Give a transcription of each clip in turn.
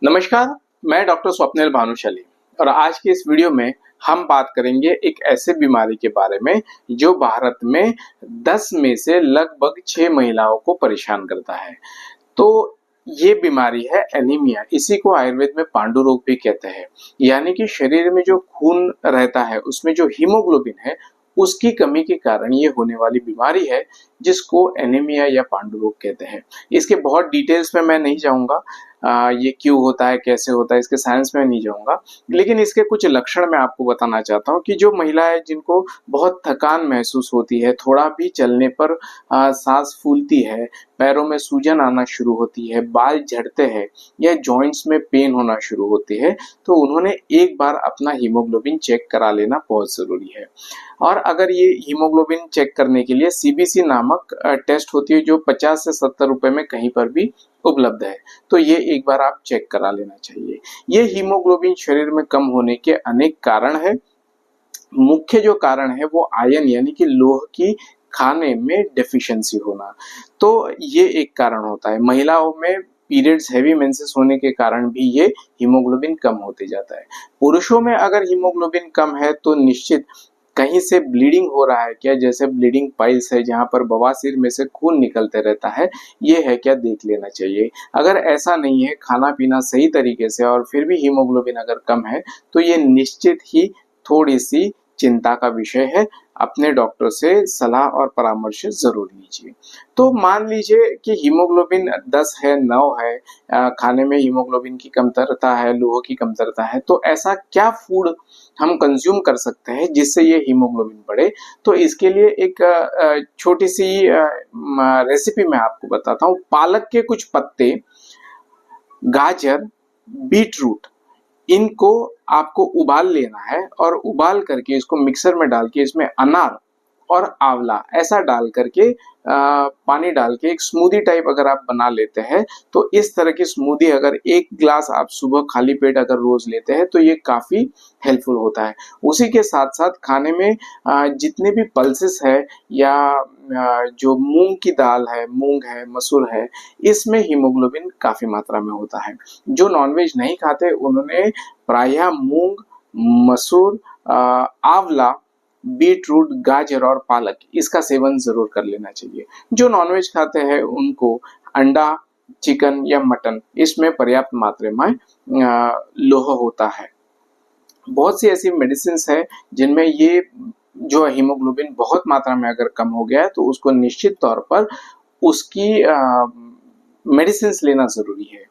नमस्कार, मैं डॉक्टर स्वप्निल भानुशाली और आज के इस वीडियो में हम बात करेंगे एक ऐसे बीमारी के बारे में जो भारत में 10 में से लगभग 6 महिलाओं को परेशान करता है। तो ये बीमारी है एनीमिया। इसी को आयुर्वेद में पांडु रोग भी कहते हैं। यानी कि शरीर में जो खून रहता है उसमें जो हीमोग्लोबिन है उसकी कमी के कारण ये होने वाली बीमारी है जिसको एनीमिया या पांडु रोग कहते हैं। इसके बहुत डिटेल्स में मैं नहीं जाऊंगा, ये क्यों होता है, कैसे होता है, इसके साइंस में नहीं जाऊंगा, लेकिन इसके कुछ लक्षण मैं आपको बताना चाहता हूँ कि जो महिलाएं जिनको बहुत थकान महसूस होती है, थोड़ा भी चलने पर सांस फूलती है, पैरों में सूजन आना शुरू होती है, बाल झड़ते हैं या जॉइंट्स में पेन होना शुरू होती है, तो उन्होंने एक बार अपना हीमोग्लोबिन चेक करा लेना बहुत जरूरी है। और अगर ये हीमोग्लोबिन चेक करने के लिए सीबीसी नामक टेस्ट होती है जो 50 से 70 रुपए में कहीं पर भी उपलब्ध है, तो ये एक बार आप चेक करा लेना चाहिए। ये हीमोग्लोबिन शरीर में कम होने के अनेक कारण है। मुख्य जो कारण है वो आयरन यानी कि लोह की खाने में डेफिशिएंसी होना, तो ये एक कारण होता है। महिलाओं में पीरियड्स हैवी मेंसेस होने के कारण भी ये हीमोग्लोबिन कम होते जाता है। पुरुषों में अगर हीमोग्लोबिन कम है तो निश्चित कहीं से ब्लीडिंग हो रहा है क्या, जैसे ब्लीडिंग पाइल्स है जहां पर बवासीर में से खून निकलते रहता है, ये है क्या देख लेना चाहिए। अगर ऐसा नहीं है, खाना पीना सही तरीके से और फिर भी हीमोग्लोबिन अगर कम है तो ये निश्चित ही थोड़ी सी चिंता का विषय है। अपने डॉक्टर से सलाह और परामर्श जरूर लीजिए। तो मान लीजिए कि हीमोग्लोबिन 10 है, 9 है, खाने में हीमोग्लोबिन की कमतरता है, लोह की कमतरता है, तो ऐसा क्या फूड हम कंज्यूम कर सकते हैं जिससे ये हीमोग्लोबिन बढ़े। तो इसके लिए एक छोटी सी रेसिपी मैं आपको बताता हूँ। पालक के कुछ पत्ते, गाजर, बीट रूट, इनको आपको उबाल लेना है और उबाल करके इसको मिक्सर में डाल के इसमें अनार और आंवला ऐसा डाल करके पानी डाल के एक स्मूदी टाइप अगर आप बना लेते हैं, तो इस तरह की स्मूदी अगर 1 ग्लास आप सुबह खाली पेट अगर रोज लेते हैं तो ये काफी हेल्पफुल होता है। उसी के साथ साथ खाने में जितने भी पल्सेस है या जो मूंग की दाल है, मूंग है, मसूर है, इसमें हीमोग्लोबिन काफी मात्रा में होता है। जो नॉनवेज नहीं खाते उन्होंने प्रायः मूंग, मसूर, आंवला, बीट रूट, गाजर और पालक इसका सेवन जरूर कर लेना चाहिए। जो नॉनवेज खाते हैं उनको अंडा, चिकन या मटन, इसमें पर्याप्त मात्रा में लोह होता है। बहुत सी ऐसी मेडिसिन है जिनमें ये जो हीमोग्लोबिन बहुत मात्रा में अगर कम हो गया है तो उसको निश्चित तौर पर उसकी मेडिसिन लेना जरूरी है।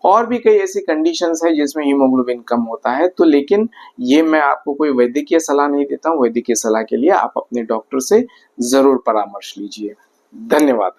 और भी कई ऐसी कंडीशंस है जिसमें हीमोग्लोबिन कम होता है, तो लेकिन ये मैं आपको कोई वैद्यकीय सलाह नहीं देता हूँ। वैद्यकीय सलाह के लिए आप अपने डॉक्टर से जरूर परामर्श लीजिए। धन्यवाद।